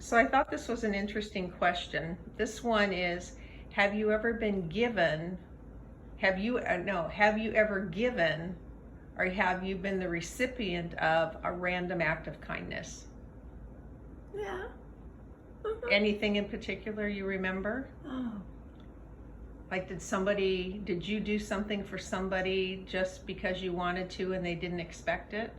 So I thought this was an interesting question. This one is, have you ever been given, have you, no, have you ever given or have you been the recipient of a random act of kindness? Yeah. Anything in particular you remember? Oh, Like did you do something for somebody just because you wanted to and they didn't expect it?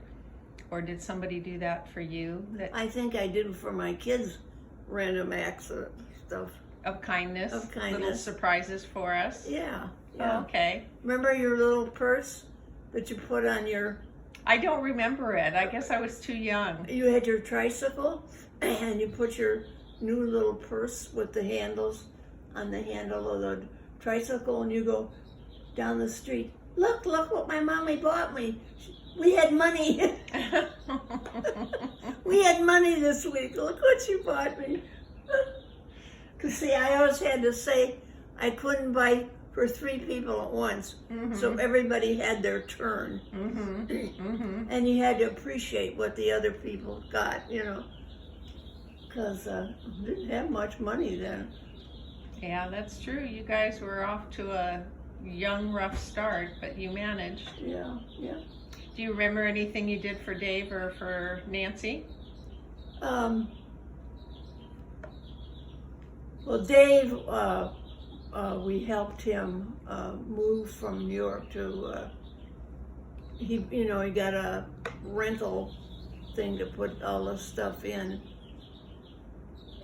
Or did somebody do that for you I think I did for my kids random acts of stuff. of kindness? Of kindness. Little surprises for us? Yeah. Oh, Yeah. okay. Remember your little purse that you put on your, I don't remember it. I guess I was too young. you had your tricycle and you put your new little purse with the handles on the handle of the tricycle and you go down the street. Look what my mommy bought me. We had money. We had money this week. Look what she bought me. Cause see, I always had to say I couldn't buy for 3 people at once. So everybody had their turn. And you had to appreciate what the other people got, you know. Cause didn't have much money then. Yeah, that's true. You guys were off to a young, rough start, but you managed. Yeah, yeah. Do you remember anything you did for Dave or for Nancy? Well, Dave, we helped him move from New York to. He got a rental thing to put all the stuff in,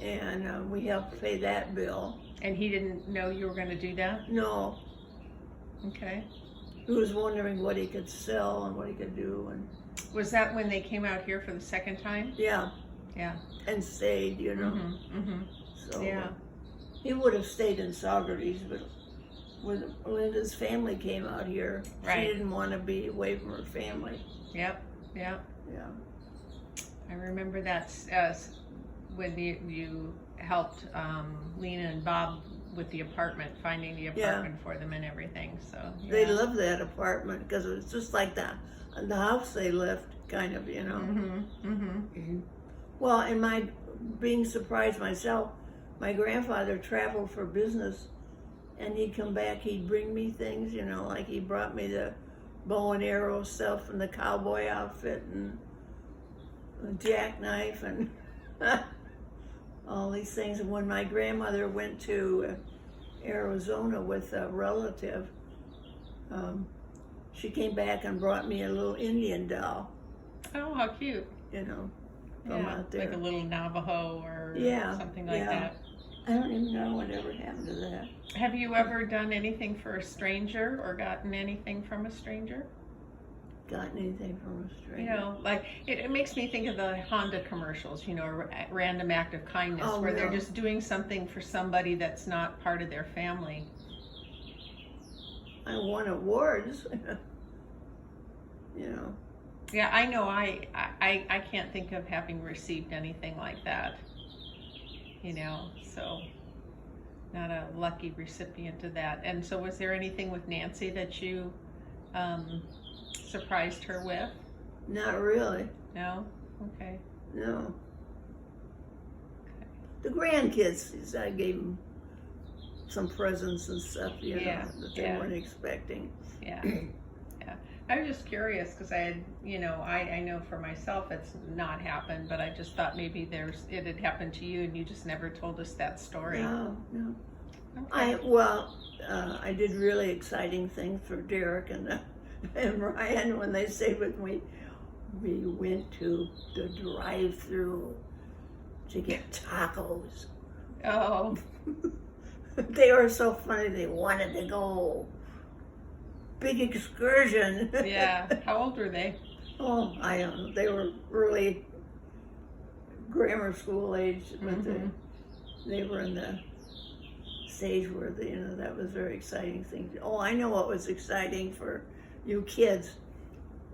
and we helped pay that bill. And he didn't know you were going to do that? No, Okay. he was wondering what he could sell and what he could do, and Was that when they came out here for the second time? yeah, Yeah. and stayed, you know. So Yeah. he would have stayed in Saugerties, but when Linda's family came out here, Right. she didn't want to be away from her family. Yep. Yep. Yeah. I remember that when you helped Lena and Bob with the apartment, finding the apartment for them and everything. So yeah. They loved that apartment because it was just like the house they left, kind of, you know. Well, in my being surprised myself, my grandfather traveled for business, and he'd come back, he'd bring me things, you know, like he brought me the bow and arrow stuff and the cowboy outfit and a jackknife and all these things. And when my grandmother went to Arizona with a relative, she came back and brought me a little Indian doll, Oh, how cute. you know, from Yeah, out there. like a little Navajo or Yeah, something like yeah. that. I don't even know whatever happened to that. Have you ever done anything for a stranger or gotten anything from a stranger? Gotten anything from a stranger? You know, like it makes me think of the Honda commercials, you know, a random act of kindness Oh, where they're no. just doing something for somebody that's not part of their family. I won awards. You know. Yeah, I know. I can't think of having received anything like that. You know, so not a lucky recipient of that. And so, was there anything with Nancy that you surprised her with? Not really. No. Okay. No. The grandkids, I gave them some presents and stuff, you know, Yeah, that they yeah. weren't expecting. Yeah. Yeah. I was just curious because I had, you know, I know for myself it's not happened, but I just thought maybe it had happened to you and you just never told us that story. No, no. Okay. I did really exciting things for Derek and Ryan when they stayed with me. We went to the drive-through to get tacos. Oh, They were so funny. They wanted to go. Big excursion. yeah. How old were they? Oh, I don't know. They were really grammar school age, but they were in the stage where that was very exciting thing. Oh, I know what was exciting for you kids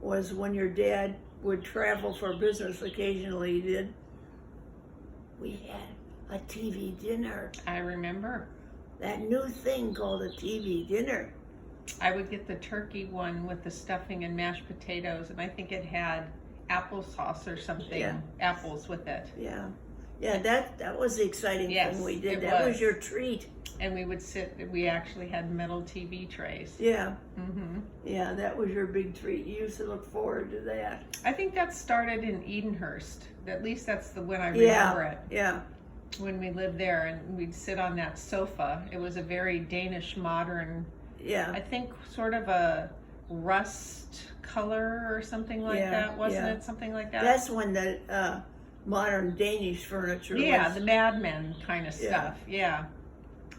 was when your dad would travel for business. Occasionally, he did. We had a TV dinner. I remember. That new thing called a TV dinner. I would get the turkey one with the stuffing and mashed potatoes, and I think it had applesauce or something, Yeah. apples with it. Yeah. Yeah, that was the exciting Yes, thing we did. it That was was. your treat. And we would sit, we actually had metal TV trays. Yeah, Hmm. yeah, that was your big treat. You used to look forward to that. I think that started in Edenhurst. At least that's the when I remember it. Yeah, When we lived there and we'd sit on that sofa. It was a very Danish modern, yeah, I think sort of a rust color or something like Yeah, that, wasn't yeah. it? Something like that. That's when the modern Danish furniture Yeah, was. the Mad Men kind of Yeah. stuff. Yeah.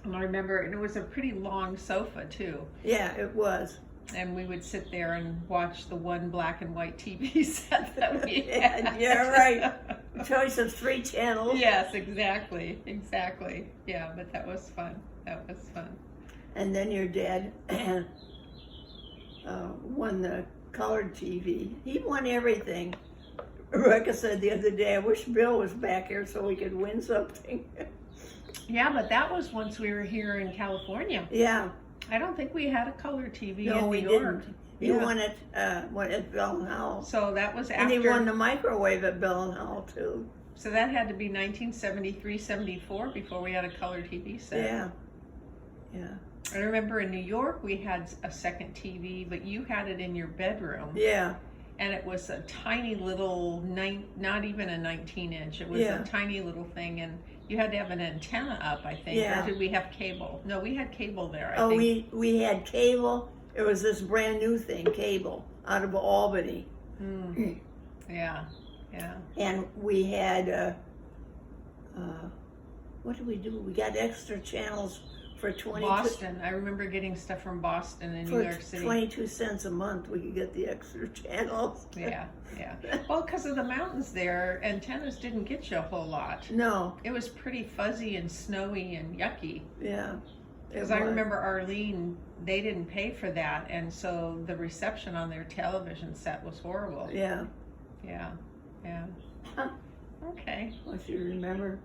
And I remember, and it was a pretty long sofa too. Yeah, it was. And we would sit there and watch the one black and white TV set that we had. Yeah, right. A choice of 3 channels. Yes, exactly. Yeah, but that was fun. And then your dad won the colored TV. He won everything. Rebecca said the other day, I wish Bill was back here so we could win something. Yeah, but that was once we were here in California. Yeah, I don't think we had a color TV no, in we New York. didn't. He Yeah. won it at Bell and Howell. So that was And he after. won the microwave at Bell and Howell too. So that had to be 1973, 74 before we had a color TV set. Yeah, yeah, I remember in New York we had a second TV, but you had it in your bedroom. yeah, And it was a tiny little, not even a 19-inch. It was Yeah. a tiny little thing, and you had to have an antenna up, I think. Yeah. Or did we have cable? No, we had cable there, I Oh, think. we had cable. It was this brand new thing, cable, out of Albany. Mm. Yeah. And we had, what did we do? We got extra channels for 22, Boston. I remember getting stuff from Boston and New for York City. 22 cents a month. We could get the extra channels. Yeah. Well, because of the mountains there, antennas didn't get you a whole lot. No, It was pretty fuzzy and snowy and yucky. yeah. it Because I was. remember Arlene, they didn't pay for that, and so the reception on their television set was horrible. Yeah. Yeah. Huh. Okay. Don't you remember?